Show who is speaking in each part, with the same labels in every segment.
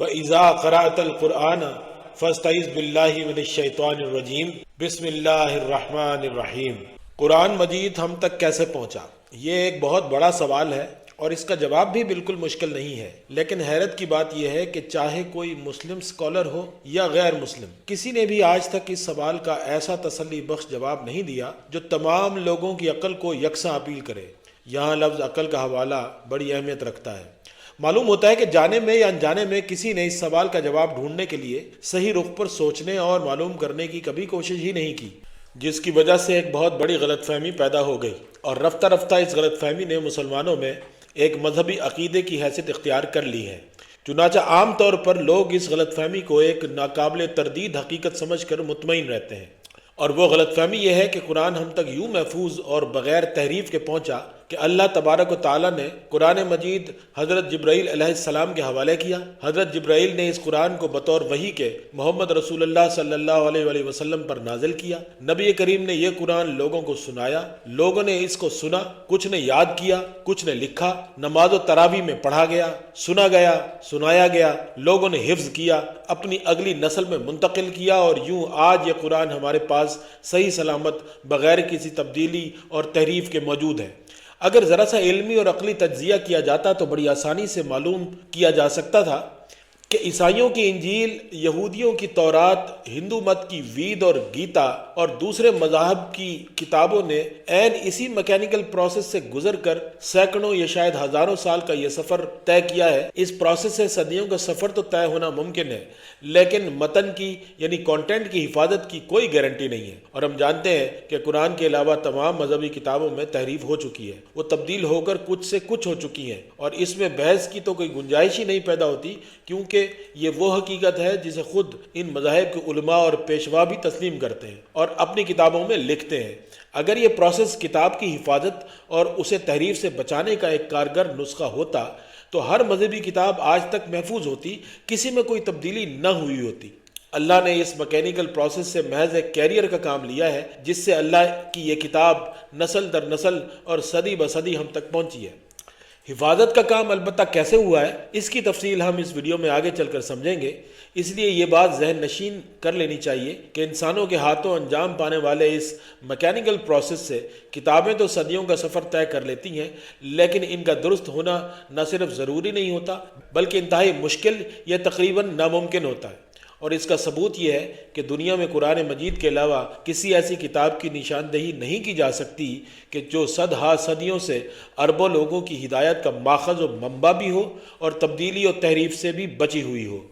Speaker 1: فَإِذَا قَرَأْتَ الْقُرْآنَ فَاسْتَعِذْ بِاللَّهِ مِنَ الشَّيْطَانِ الرَّجِيمِ بسم اللہ الرحمن الرحیم۔ قرآن مجید ہم تک کیسے پہنچا؟ یہ ایک بہت بڑا سوال ہے اور اس کا جواب بھی بالکل مشکل نہیں ہے، لیکن حیرت کی بات یہ ہے کہ چاہے کوئی مسلم سکولر ہو یا غیر مسلم، کسی نے بھی آج تک اس سوال کا ایسا تسلی بخش جواب نہیں دیا جو تمام لوگوں کی عقل کو یکساں اپیل کرے۔ یہاں لفظ عقل کا حوالہ بڑی اہمیت رکھتا ہے۔ معلوم ہوتا ہے کہ جانے میں یا انجانے میں کسی نے اس سوال کا جواب ڈھونڈنے کے لیے صحیح رخ پر سوچنے اور معلوم کرنے کی کبھی کوشش ہی نہیں کی، جس کی وجہ سے ایک بہت بڑی غلط فہمی پیدا ہو گئی، اور رفتہ رفتہ اس غلط فہمی نے مسلمانوں میں ایک مذہبی عقیدے کی حیثیت اختیار کر لی ہے۔ چنانچہ عام طور پر لوگ اس غلط فہمی کو ایک ناقابل تردید حقیقت سمجھ کر مطمئن رہتے ہیں، اور وہ غلط فہمی یہ ہے کہ قرآن ہم تک یوں محفوظ اور بغیر تحریف کے پہنچا کہ اللہ تبارک و تعالیٰ نے قرآن مجید حضرت جبرائیل علیہ السلام کے حوالے کیا۔ حضرت جبرائیل نے اس قرآن کو بطور وحی کے محمد رسول اللہ صلی اللہ علیہ وآلہ وسلم پر نازل کیا۔ نبی کریم نے یہ قرآن لوگوں کو سنایا، لوگوں نے اس کو سنا، کچھ نے یاد کیا، کچھ نے لکھا، نماز و تراویح میں پڑھا گیا، سنا گیا، سنایا گیا، لوگوں نے حفظ کیا، اپنی اگلی نسل میں منتقل کیا، اور یوں آج یہ قرآن ہمارے پاس صحیح سلامت بغیر کسی تبدیلی اور تحریف کے موجود ہے۔ اگر ذرا سا علمی اور عقلی تجزیہ کیا جاتا تو بڑی آسانی سے معلوم کیا جا سکتا تھا کہ عیسائیوں کی انجیل، یہودیوں کی تورات، ہندو مت کی وید اور گیتا اور دوسرے مذاہب کی کتابوں نے عین اسی میکینیکل پروسیس سے گزر کر سینکڑوں یا شاید ہزاروں سال کا یہ سفر طے کیا ہے۔ اس پروسیس سے صدیوں کا سفر تو طے ہونا ممکن ہے، لیکن متن کی یعنی کانٹینٹ کی حفاظت کی کوئی گارنٹی نہیں ہے، اور ہم جانتے ہیں کہ قرآن کے علاوہ تمام مذہبی کتابوں میں تحریف ہو چکی ہے، وہ تبدیل ہو کر کچھ سے کچھ ہو چکی ہیں، اور اس میں بحث کی تو کوئی گنجائش ہی نہیں پیدا ہوتی، کیونکہ یہ وہ حقیقت ہے جسے خود ان مذاہب کے علماء اور پیشوا بھی تسلیم کرتے ہیں اور اپنی کتابوں میں لکھتے ہیں۔ اگر یہ پروسیس کتاب کی حفاظت اور اسے تحریف سے بچانے کا ایک کارگر نسخہ ہوتا تو ہر مذہبی کتاب آج تک محفوظ ہوتی، کسی میں کوئی تبدیلی نہ ہوئی ہوتی۔ اللہ نے اس میکینیکل پروسیس سے محض ایک کیریئر کا کام لیا ہے، جس سے اللہ کی یہ کتاب نسل در نسل اور صدی بصدی ہم تک پہنچی ہے۔ حفاظت کا کام البتہ کیسے ہوا ہے، اس کی تفصیل ہم اس ویڈیو میں آگے چل کر سمجھیں گے، اس لیے یہ بات ذہن نشین کر لینی چاہیے کہ انسانوں کے ہاتھوں انجام پانے والے اس میکینیکل پروسیس سے کتابیں تو صدیوں کا سفر طے کر لیتی ہیں، لیکن ان کا درست ہونا نہ صرف ضروری نہیں ہوتا بلکہ انتہائی مشکل یا تقریباً ناممکن ہوتا ہے، اور اس کا ثبوت یہ ہے کہ دنیا میں قرآن مجید کے علاوہ کسی ایسی کتاب کی نشاندہی نہیں کی جا سکتی کہ جو صدیوں سے اربوں لوگوں کی ہدایت کا ماخذ و منبع بھی ہو اور تبدیلی اور تحریف سے بھی بچی ہوئی ہو۔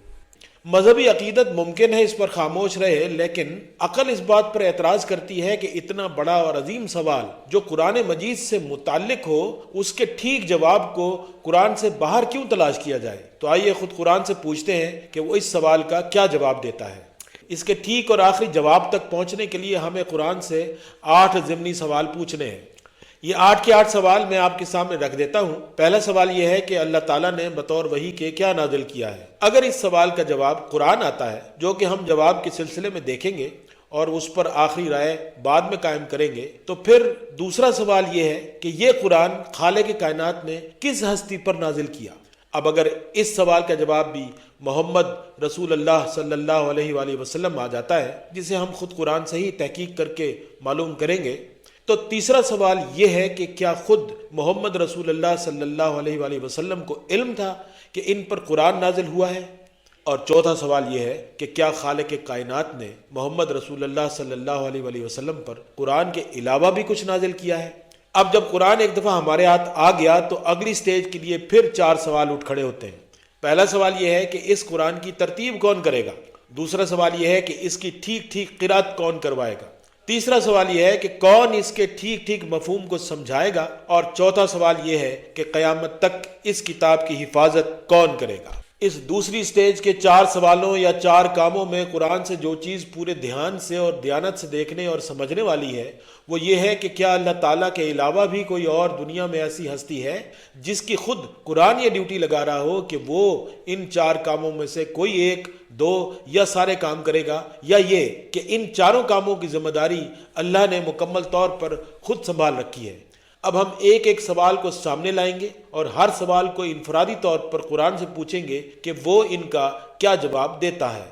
Speaker 1: مذہبی عقیدت ممکن ہے اس پر خاموش رہے، لیکن عقل اس بات پر اعتراض کرتی ہے کہ اتنا بڑا اور عظیم سوال جو قرآن مجید سے متعلق ہو، اس کے ٹھیک جواب کو قرآن سے باہر کیوں تلاش کیا جائے؟ تو آئیے خود قرآن سے پوچھتے ہیں کہ وہ اس سوال کا کیا جواب دیتا ہے۔ اس کے ٹھیک اور آخری جواب تک پہنچنے کے لیے ہمیں قرآن سے 8 ضمنی سوال پوچھنے ہیں۔ یہ 8 کے 8 سوال میں آپ کے سامنے رکھ دیتا ہوں۔ پہلا سوال یہ ہے کہ اللہ تعالیٰ نے بطور وحی کے کیا نازل کیا ہے؟ اگر اس سوال کا جواب قرآن آتا ہے، جو کہ ہم جواب کے سلسلے میں دیکھیں گے اور اس پر آخری رائے بعد میں قائم کریں گے، تو پھر دوسرا سوال یہ ہے کہ یہ قرآن خالق کائنات نے کس ہستی پر نازل کیا؟ اب اگر اس سوال کا جواب بھی محمد رسول اللہ صلی اللہ علیہ وآلہ وسلم آ جاتا ہے، جسے ہم خود قرآن سے ہی تحقیق کر کے معلوم کریں گے، تو تیسرا سوال یہ ہے کہ کیا خود محمد رسول اللہ صلی اللہ علیہ وآلہ وسلم کو علم تھا کہ ان پر قرآن نازل ہوا ہے؟ اور چوتھا سوال یہ ہے کہ کیا خالق کائنات نے محمد رسول اللہ صلی اللہ علیہ وآلہ وسلم پر قرآن کے علاوہ بھی کچھ نازل کیا ہے؟ اب جب قرآن ایک دفعہ ہمارے ہاتھ آ گیا تو اگلی سٹیج کے لیے پھر 4 سوال اٹھ کھڑے ہوتے ہیں۔ پہلا سوال یہ ہے کہ اس قرآن کی ترتیب کون کرے گا؟ دوسرا سوال یہ ہے کہ اس کی ٹھیک ٹھیک قرات کون کروائے گا؟ تیسرا سوال یہ ہے کہ کون اس کے ٹھیک ٹھیک مفہوم کو سمجھائے گا؟ اور چوتھا سوال یہ ہے کہ قیامت تک اس کتاب کی حفاظت کون کرے گا؟ اس دوسری سٹیج کے 4 سوالوں یا 4 کاموں میں قرآن سے جو چیز پورے دھیان سے اور دیانت سے دیکھنے اور سمجھنے والی ہے وہ یہ ہے کہ کیا اللہ تعالیٰ کے علاوہ بھی کوئی اور دنیا میں ایسی ہستی ہے جس کی خود قرآن یہ ڈیوٹی لگا رہا ہو کہ وہ ان 4 کاموں میں سے کوئی 1، 2 یا سارے کام کرے گا، یا یہ کہ ان 4 کاموں کی ذمہ داری اللہ نے مکمل طور پر خود سنبھال رکھی ہے۔ اب ہم ایک ایک سوال کو سامنے لائیں گے اور ہر سوال کو انفرادی طور پر قرآن سے پوچھیں گے کہ وہ ان کا کیا جواب دیتا ہے۔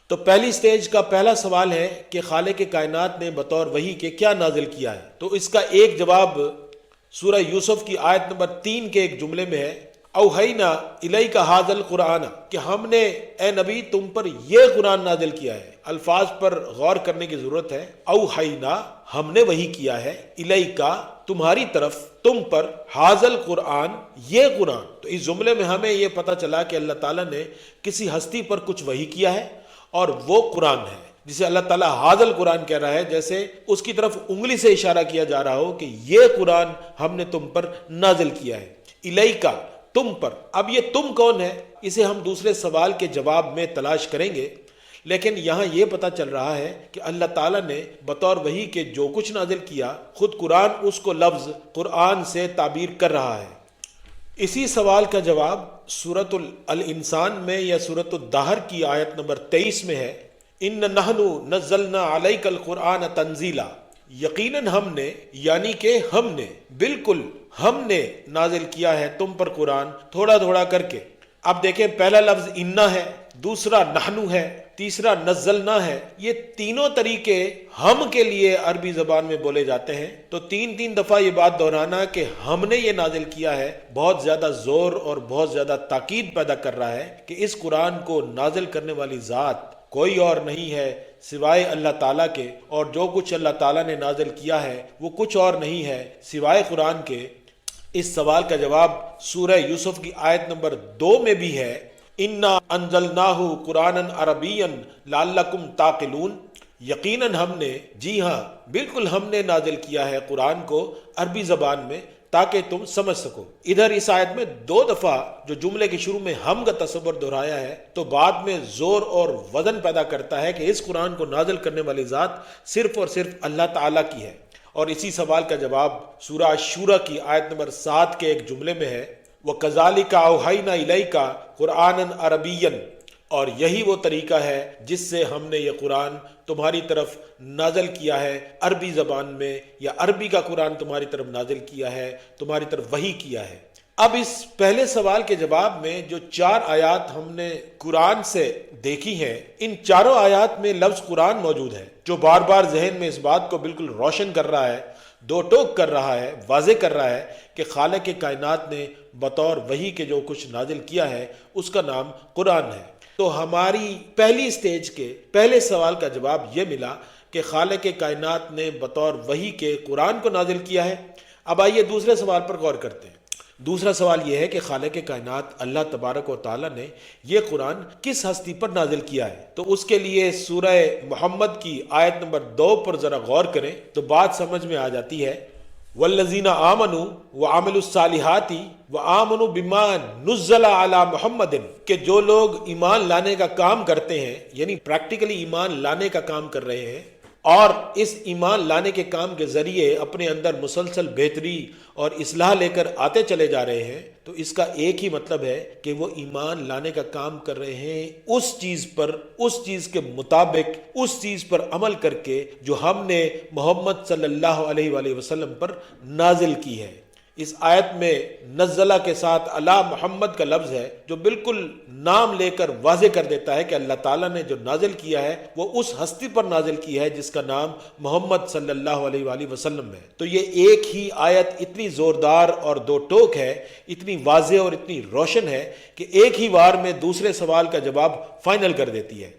Speaker 1: تو پہلی سٹیج کا پہلا سوال ہے کہ خالق کائنات نے بطور وحی کے کیا نازل کیا ہے؟ تو اس کا ایک جواب سورہ یوسف کی آیت نمبر 3 کے ایک جملے میں ہے، اوحینا الیک ھذا القرآن، کہ ہم نے اے نبی تم پر یہ قرآن نازل کیا ہے۔ الفاظ پر غور کرنے کی ضرورت ہے۔ اوحینا، ہم نے وحی کیا ہے، الیکا، تمہاری طرف، تم پر، ھذا القرآن، یہ قرآن۔ تو اس جملے میں ہمیں یہ پتہ چلا کہ اللہ تعالیٰ نے کسی ہستی پر کچھ وحی کیا ہے اور وہ قرآن ہے، جسے اللہ تعالیٰ ھذا القرآن کہہ رہا ہے، جیسے اس کی طرف انگلی سے اشارہ کیا جا رہا ہو کہ یہ قرآن ہم نے تم پر نازل کیا ہے، الیکا، تم پر۔ اب یہ تم کون ہے، اسے ہم دوسرے سوال کے جواب میں تلاش کریں گے، لیکن یہاں یہ پتہ چل رہا ہے کہ اللہ تعالیٰ نے بطور وحی کے جو کچھ نازل کیا، خود قرآن اس کو لفظ قرآن سے تعبیر کر رہا ہے۔ اسی سوال کا جواب سورۃ الانسان میں یا سورۃ الدہر کی آیت نمبر 23 میں ہے، ان نحن نزلنا علیک القرآن تنزیلا، یقیناً ہم نے، یعنی کہ ہم نے، بالکل ہم نے نازل کیا ہے تم پر قرآن تھوڑا تھوڑا کر کے۔ اب دیکھیں، پہلا لفظ انا ہے، دوسرا نحنو ہے، تیسرا نزلنا ہے۔ یہ تینوں طریقے ہم کے لیے عربی زبان میں بولے جاتے ہیں، تو تین دفعہ یہ بات دہرانا کہ ہم نے یہ نازل کیا ہے بہت زیادہ زور اور بہت زیادہ تاکید پیدا کر رہا ہے کہ اس قرآن کو نازل کرنے والی ذات کوئی اور نہیں ہے سوائے اللہ تعالیٰ کے، اور جو کچھ اللہ تعالیٰ نے نازل کیا ہے وہ کچھ اور نہیں ہے سوائے قرآن کے۔ اس سوال کا جواب سورہ یوسف کی آیت نمبر 2 میں بھی ہے، انا انزلناہ قرآنا عربیا لعلکم تعقلون، یقیناً ہم نے، جی ہاں بالکل ہم نے نازل کیا ہے قرآن کو عربی زبان میں تاکہ تم سمجھ سکو۔ ادھر اس آیت میں 2 دفعہ جو جملے کے شروع میں ہم کا تصور دہرایا ہے، تو بعد میں زور اور وزن پیدا کرتا ہے کہ اس قرآن کو نازل کرنے والی ذات صرف اور صرف اللہ تعالیٰ کی ہے۔ اور اسی سوال کا جواب سورہ الشورى کی آیت نمبر 7 کے ایک جملے میں ہے، وَكَذَلِكَ أَوْحَيْنَا إِلَيْكَ قُرْآنًا عَرَبِيًّا، اور یہی وہ طریقہ ہے جس سے ہم نے یہ قرآن تمہاری طرف نازل کیا ہے عربی زبان میں، یا عربی کا قرآن تمہاری طرف نازل کیا ہے، تمہاری طرف وحی کیا ہے۔ اب اس پہلے سوال کے جواب میں جو 4 آیات ہم نے قرآن سے دیکھی ہیں، ان چاروں آیات میں لفظ قرآن موجود ہے، جو بار بار ذہن میں اس بات کو بالکل روشن کر رہا ہے، دو ٹوک کر رہا ہے، واضح کر رہا ہے کہ خالق کائنات نے بطور وحی کے جو کچھ نازل کیا ہے اس کا نام قرآن ہے۔ تو ہماری پہلی سٹیج کے پہلے سوال کا جواب یہ ملا کہ خالق کائنات نے بطور وحی کے قرآن کو نازل کیا ہے۔ اب آئیے دوسرے سوال پر غور کرتے ہیں۔ دوسرا سوال یہ ہے کہ خالق کائنات اللہ تبارک و تعالیٰ نے یہ قرآن کس ہستی پر نازل کیا ہے؟ تو اس کے لیے سورہ محمد کی آیت نمبر 2 پر ذرا غور کریں تو بات سمجھ میں آ جاتی ہے، والذین آمنوا وعملوا الصالحات وآمنوا بما نزل علی محمد، کہ جو لوگ ایمان لانے کا کام کرتے ہیں، یعنی پریکٹیکلی ایمان لانے کا کام کر رہے ہیں، اور اس ایمان لانے کے کام کے ذریعے اپنے اندر مسلسل بہتری اور اصلاح لے کر آتے چلے جا رہے ہیں، تو اس کا ایک ہی مطلب ہے کہ وہ ایمان لانے کا کام کر رہے ہیں اس چیز پر، اس چیز کے مطابق، اس چیز پر عمل کر کے جو ہم نے محمد صلی اللہ علیہ وآلہ وسلم پر نازل کی ہے۔ اس آیت میں نزلہ کے ساتھ علی محمد کا لفظ ہے جو بالکل نام لے کر واضح کر دیتا ہے کہ اللہ تعالیٰ نے جو نازل کیا ہے وہ اس ہستی پر نازل کی ہے جس کا نام محمد صلی اللہ علیہ وآلہ وسلم ہے۔ تو یہ ایک ہی آیت اتنی زوردار اور دو ٹوک ہے، اتنی واضح اور اتنی روشن ہے کہ ایک ہی بار میں دوسرے سوال کا جواب فائنل کر دیتی ہے۔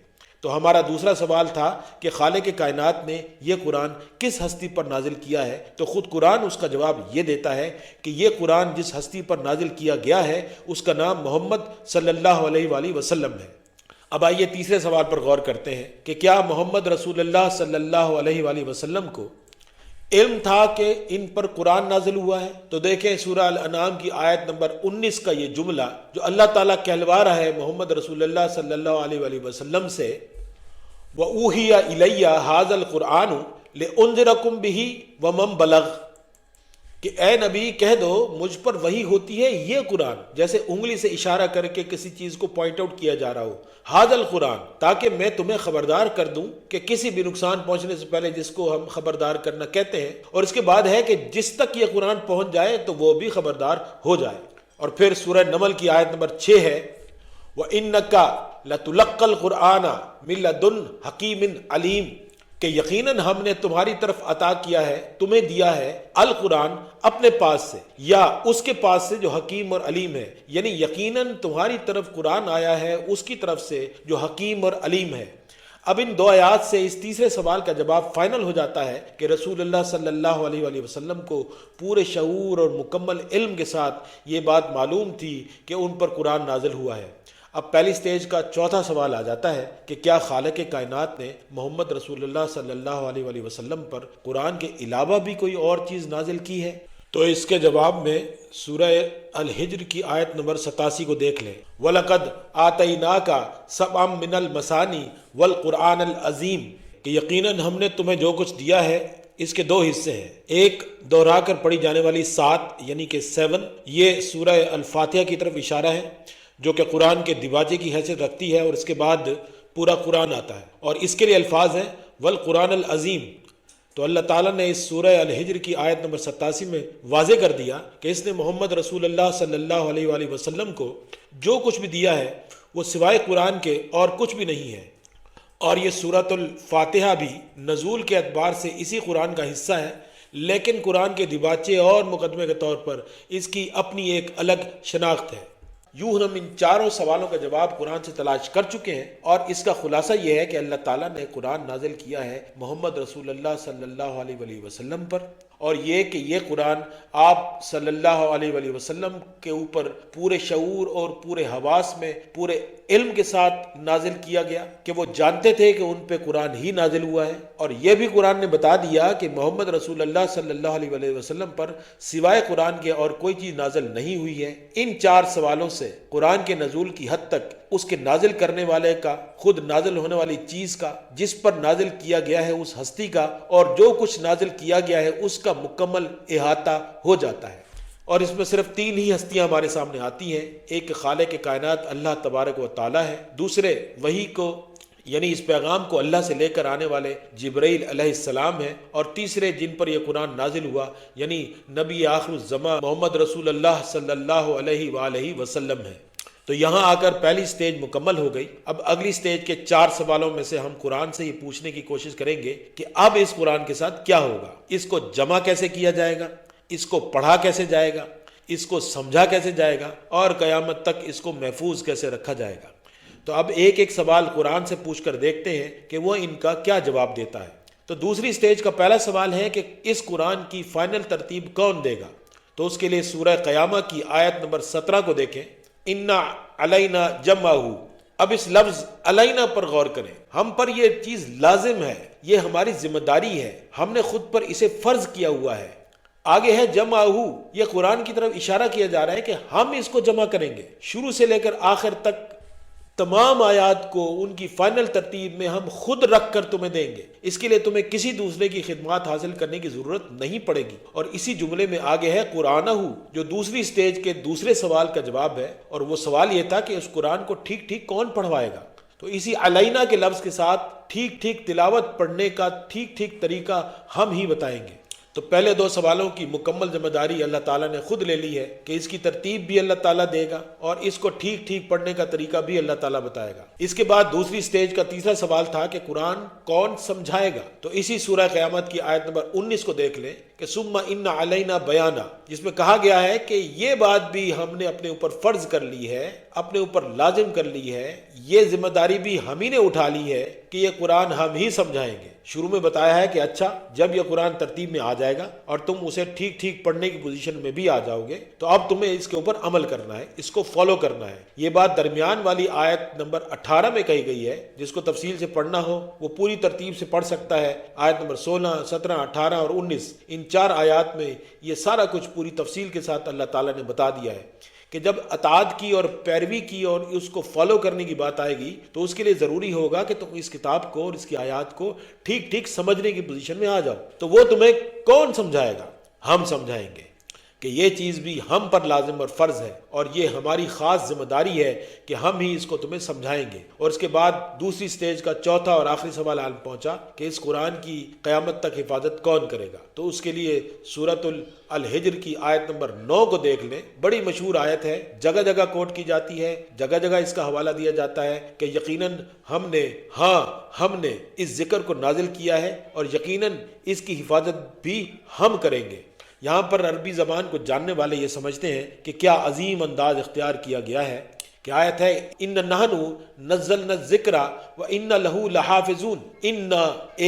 Speaker 1: تو ہمارا دوسرا سوال تھا کہ خالق کائنات نے یہ قرآن کس ہستی پر نازل کیا ہے، تو خود قرآن اس کا جواب یہ دیتا ہے کہ یہ قرآن جس ہستی پر نازل کیا گیا ہے اس کا نام محمد صلی اللہ علیہ وآلہ وسلم ہے۔ اب آئیے تیسرے سوال پر غور کرتے ہیں کہ کیا محمد رسول اللہ صلی اللہ علیہ وآلہ وسلم کو علم تھا کہ ان پر قرآن نازل ہوا ہے؟ تو دیکھیں سورہ الانعام کی آیت نمبر 19 کا یہ جملہ جو اللہ تعالیٰ کہلوا رہا ہے محمد رسول اللہ صلی اللہ علیہ وآلہ وسلم سے، وَأُوحِيَ إِلَيَّ هَذَا الْقُرْآنُ لِأُنذِرَكُم بِهِ وَمَن بَلَغَ، کہ اے نبی کہہ دو مجھ پر وہی ہوتی ہے یہ قرآن، جیسے انگلی سے اشارہ کر کے کسی چیز کو پوائنٹ آؤٹ کیا جا رہا ہو، ھذا القرآن، تاکہ میں تمہیں خبردار کر دوں کہ کسی بھی نقصان پہنچنے سے پہلے جس کو ہم خبردار کرنا کہتے ہیں، اور اس کے بعد ہے کہ جس تک یہ قرآن پہنچ جائے تو وہ بھی خبردار ہو جائے۔ اور پھر سورہ نمل کی آیت نمبر 6 ہے وَإِنَّكَ لَتُلَقَّى الْقُرْآنَ مِن لَّدُنْ حَكِيمٍ عَلِيمٍ، کہ یقیناً ہم نے تمہاری طرف عطا کیا ہے، تمہیں دیا ہے القرآن اپنے پاس سے یا اس کے پاس سے جو حکیم اور علیم ہے، یعنی یقیناً تمہاری طرف قرآن آیا ہے اس کی طرف سے جو حکیم اور علیم ہے۔ اب ان دو آیات سے اس تیسرے سوال کا جواب فائنل ہو جاتا ہے کہ رسول اللہ صلی اللہ علیہ وآلہ وسلم کو پورے شعور اور مکمل علم کے ساتھ یہ بات معلوم تھی کہ ان پر قرآن نازل ہوا ہے۔ اب پہلی سٹیج کا چوتھا سوال آ جاتا ہے کہ کیا خالق کائنات نے محمد رسول اللہ صلی اللہ علیہ وآلہ وسلم پر قرآن کے علاوہ بھی کوئی اور چیز نازل کی ہے؟ تو اس کے جواب میں سورہ الحجر کی آیت نمبر 87 کو دیکھ لیں، وَلَقَدْ آتَيْنَاكَ سَبْعًا مِّنَ الْمَثَانِي وَالْقُرْآنَ الْعَظِيمِ، کہ یقیناً ہم نے تمہیں جو کچھ دیا ہے اس کے دو حصے ہیں، ایک دہرا کر پڑھی جانے والی 7 یعنی کہ 7، یہ سورہ الفاتحہ کی طرف اشارہ ہے جو کہ قرآن کے دیباچے کی حیثیت رکھتی ہے، اور اس کے بعد پورا قرآن آتا ہے، اور اس کے لیے الفاظ ہیں والقرآن العظیم۔ تو اللہ تعالیٰ نے اس سورہ الحجر کی آیت نمبر 87 میں واضح کر دیا کہ اس نے محمد رسول اللہ صلی اللہ علیہ وآلہ وسلم کو جو کچھ بھی دیا ہے وہ سوائے قرآن کے اور کچھ بھی نہیں ہے، اور یہ سورۃ الفاتحہ بھی نزول کے اعتبار سے اسی قرآن کا حصہ ہے، لیکن قرآن کے دیباچے اور مقدمے کے طور پر اس کی اپنی ایک الگ شناخت ہے۔ یوں ہم ان چاروں سوالوں کا جواب قرآن سے تلاش کر چکے ہیں، اور اس کا خلاصہ یہ ہے کہ اللہ تعالیٰ نے قرآن نازل کیا ہے محمد رسول اللہ صلی اللہ علیہ وآلہ وسلم پر، اور یہ کہ یہ قرآن آپ صلی اللہ علیہ وآلہ وسلم کے اوپر پورے شعور اور پورے حواس میں پورے علم کے ساتھ نازل کیا گیا کہ وہ جانتے تھے کہ ان پہ قرآن ہی نازل ہوا ہے، اور یہ بھی قرآن نے بتا دیا کہ محمد رسول اللہ صلی اللہ علیہ وآلہ وسلم پر سوائے قرآن کے اور کوئی چیز نازل نہیں ہوئی ہے۔ ان چار سوالوں سے قرآن کے نزول کی حد تک، اس کے نازل کرنے والے کا، خود نازل ہونے والی چیز کا، جس پر نازل کیا گیا ہے اس ہستی کا، اور جو کچھ نازل کیا گیا ہے اس کا مکمل احاطہ ہو جاتا ہے۔ اور اس میں صرف 3 ہی ہستیاں ہمارے سامنے آتی ہیں، ایک خالق کائنات اللہ تبارک و تعالی ہے، دوسرے وحی کو یعنی اس پیغام کو اللہ سے لے کر آنے والے جبرائیل علیہ السلام ہیں، اور تیسرے جن پر یہ قرآن نازل ہوا یعنی نبی آخر الزمان محمد رسول اللہ صلی اللہ علیہ وآلہ وسلم ہیں۔ تو یہاں آ کر پہلی سٹیج مکمل ہو گئی۔ اب اگلی سٹیج کے 4 سوالوں میں سے ہم قرآن سے یہ پوچھنے کی کوشش کریں گے کہ اب اس قرآن کے ساتھ کیا ہوگا، اس کو جمع کیسے کیا جائے گا، اس کو پڑھا کیسے جائے گا، اس کو سمجھا کیسے جائے گا، اور قیامت تک اس کو محفوظ کیسے رکھا جائے گا۔ تو اب ایک ایک سوال قرآن سے پوچھ کر دیکھتے ہیں کہ وہ ان کا کیا جواب دیتا ہے۔ تو دوسری سٹیج کا پہلا سوال ہے کہ اس قرآن کی فائنل ترتیب کون دے گا؟ تو اس کے لیے سورہ قیامہ کی آیت نمبر 17 کو دیکھیں، اِنَّا عَلَيْنَا جَمْعَهُ۔ اب اس لفظ علینا پر غور کریں، ہم پر یہ چیز لازم ہے، یہ ہماری ذمہ داری ہے، ہم نے خود پر اسے فرض کیا ہوا ہے۔ آگے ہے جمعہ، یہ قرآن کی طرف اشارہ کیا جا رہا ہے کہ ہم اس کو جمع کریں گے، شروع سے لے کر آخر تک تمام آیات کو ان کی فائنل ترتیب میں ہم خود رکھ کر تمہیں دیں گے، اس کے لیے تمہیں کسی دوسرے کی خدمات حاصل کرنے کی ضرورت نہیں پڑے گی۔ اور اسی جملے میں آگے ہے قرآنہ، جو دوسری سٹیج کے دوسرے سوال کا جواب ہے، اور وہ سوال یہ تھا کہ اس قرآن کو ٹھیک ٹھیک کون پڑھوائے گا۔ تو اسی علینا کے لفظ کے ساتھ ٹھیک ٹھیک تلاوت پڑھنے کا ٹھیک ٹھیک طریقہ ہم ہی بتائیں گے۔ تو پہلے 2 سوالوں کی مکمل ذمہ داری اللہ تعالیٰ نے خود لے لی ہے کہ اس کی ترتیب بھی اللہ تعالیٰ دے گا، اور اس کو ٹھیک ٹھیک پڑھنے کا طریقہ بھی اللہ تعالیٰ بتائے گا۔ اس کے بعد دوسری سٹیج کا تیسرا سوال تھا کہ قرآن کون سمجھائے گا۔ تو اسی سورہ قیامت کی آیت نمبر 19 کو دیکھ لیں کہ ثم ان علینا بیانہ، جس میں کہا گیا ہے کہ یہ بات بھی ہم نے اپنے اوپر فرض کر لی ہے، اپنے اوپر لازم کر لی ہے، یہ ذمہ داری بھی ہم ہی نے اٹھا لی ہے کہ یہ قرآن ہم ہی سمجھائیں گے۔ شروع میں بتایا ہے کہ اچھا جب یہ قرآن ترتیب میں آ جائے گا اور تم اسے ٹھیک ٹھیک پڑھنے کی پوزیشن میں بھی آ جاؤ گے، تو اب تمہیں اس کے اوپر عمل کرنا ہے، اس کو فالو کرنا ہے۔ یہ بات درمیان والی آیت نمبر 18 میں کہی گئی ہے، جس کو تفصیل سے پڑھنا ہو وہ پوری ترتیب سے پڑھ سکتا ہے۔ آیت نمبر 16، 17، 18 اور 19، ان 4 آیات میں یہ سارا کچھ پوری تفصیل کے ساتھ اللہ تعالیٰ نے بتا دیا ہے کہ جب اطاعت کی اور پیروی کی اور اس کو فالو کرنے کی بات آئے گی تو اس کے لیے ضروری ہوگا کہ تم اس کتاب کو اور اس کی آیات کو ٹھیک ٹھیک سمجھنے کی پوزیشن میں آ جاؤ۔ تو وہ تمہیں کون سمجھائے گا؟ ہم سمجھائیں گے۔ کہ یہ چیز بھی ہم پر لازم اور فرض ہے، اور یہ ہماری خاص ذمہ داری ہے کہ ہم ہی اس کو تمہیں سمجھائیں گے۔ اور اس کے بعد دوسری سٹیج کا چوتھا اور آخری سوال عالم پہنچا کہ اس قرآن کی قیامت تک حفاظت کون کرے گا۔ تو اس کے لیے سورۃ الحجر کی آیت نمبر 9 کو دیکھ لیں، بڑی مشہور آیت ہے، جگہ جگہ کوٹ کی جاتی ہے، جگہ جگہ اس کا حوالہ دیا جاتا ہے کہ یقیناً ہم نے اس ذکر کو نازل کیا ہے اور یقیناً اس کی حفاظت بھی ہم کریں گے۔ یہاں پر عربی زبان کو جاننے والے یہ سمجھتے ہیں کہ کیا عظیم انداز اختیار کیا گیا ہے کہ آیت ہے ان نحن نزلنا الذکر وان لہ لحافظون، ان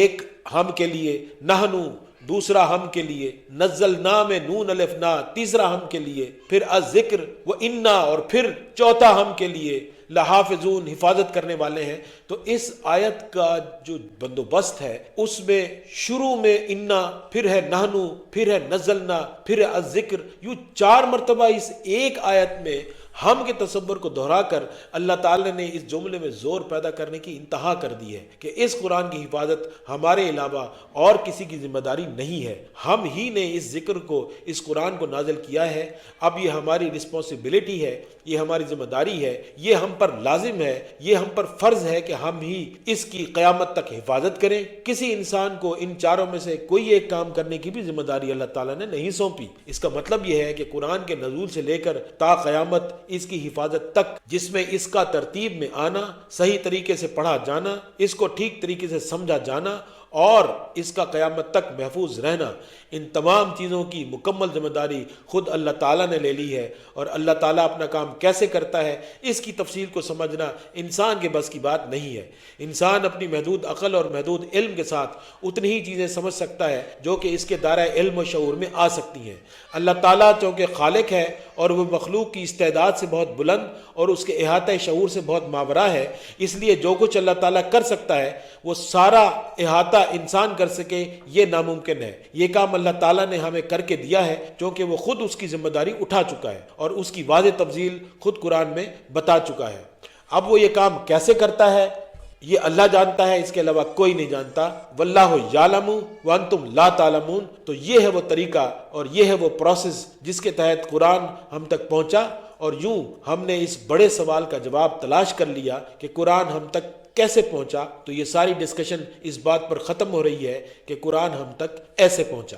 Speaker 1: ایک ہم کے لیے، نحن دوسرا ہم کے لیے، نزلنا میں نون الف نا تیسرا ہم کے لیے، پھر الذکر وانا اور پھر چوتھا ہم کے لیے، لحافظون حفاظت کرنے والے ہیں۔ تو اس آیت کا جو بندوبست ہے اس میں شروع میں انا، پھر ہے نحنو، پھر ہے نزلنا، پھر ہے الذکر، یوں 4 مرتبہ اس ایک آیت میں ہم کے تصور کو دہرا کر اللہ تعالی نے اس جملے میں زور پیدا کرنے کی انتہا کر دی ہے کہ اس قرآن کی حفاظت ہمارے علاوہ اور کسی کی ذمہ داری نہیں ہے، ہم ہی نے اس ذکر کو، اس قرآن کو نازل کیا ہے۔ اب یہ ہماری رسپانسبلٹی ہے، یہ ہماری ذمہ داری ہے، یہ ہم پر لازم ہے، یہ ہم پر فرض ہے کہ ہم ہی اس کی قیامت تک حفاظت کریں۔ کسی انسان کو ان چاروں میں سے کوئی ایک کام کرنے کی بھی ذمہ داری اللہ تعالیٰ نے نہیں سونپی۔ اس کا مطلب یہ ہے کہ قرآن کے نزول سے لے کر تا قیامت اس کی حفاظت تک، جس میں اس کا ترتیب میں آنا، صحیح طریقے سے پڑھا جانا، اس کو ٹھیک طریقے سے سمجھا جانا اور اس کا قیامت تک محفوظ رہنا، ان تمام چیزوں کی مکمل ذمہ داری خود اللہ تعالیٰ نے لے لی ہے۔ اور اللہ تعالیٰ اپنا کام کیسے کرتا ہے اس کی تفصیل کو سمجھنا انسان کے بس کی بات نہیں ہے۔ انسان اپنی محدود عقل اور محدود علم کے ساتھ اتنی ہی چیزیں سمجھ سکتا ہے جو کہ اس کے دائرہ علم و شعور میں آ سکتی ہیں۔ اللہ تعالیٰ چونکہ خالق ہے اور وہ مخلوق کی استعداد سے بہت بلند اور اس کے احاطہ شعور سے بہت ماورا ہے، اس لیے جو کچھ اللہ تعالیٰ کر سکتا ہے وہ سارا احاطہ انسان کر سکے یہ ناممکن ہے۔ یہ کام اللہ تعالیٰ نے ہمیں کر کے دیا ہے چونکہ وہ خود اس کی ذمہ داری اٹھا چکا ہے اور اس کی واضح تفصیل خود قرآن میں بتا چکا ہے۔ اب وہ یہ کام کیسے کرتا ہے یہ اللہ جانتا ہے، اس کے علاوہ کوئی نہیں جانتا۔ واللہ یعلم وانتم لا تعلمون۔ تو یہ ہے وہ طریقہ اور یہ ہے وہ پروسیس جس کے تحت قرآن ہم تک پہنچا، اور یوں ہم نے اس بڑے سوال کا جواب تلاش کر لیا کہ قرآن ہم تک کیسے پہنچا۔ تو یہ ساری ڈسکشن اس بات پر ختم ہو رہی ہے کہ قرآن ہم تک ایسے پہنچا۔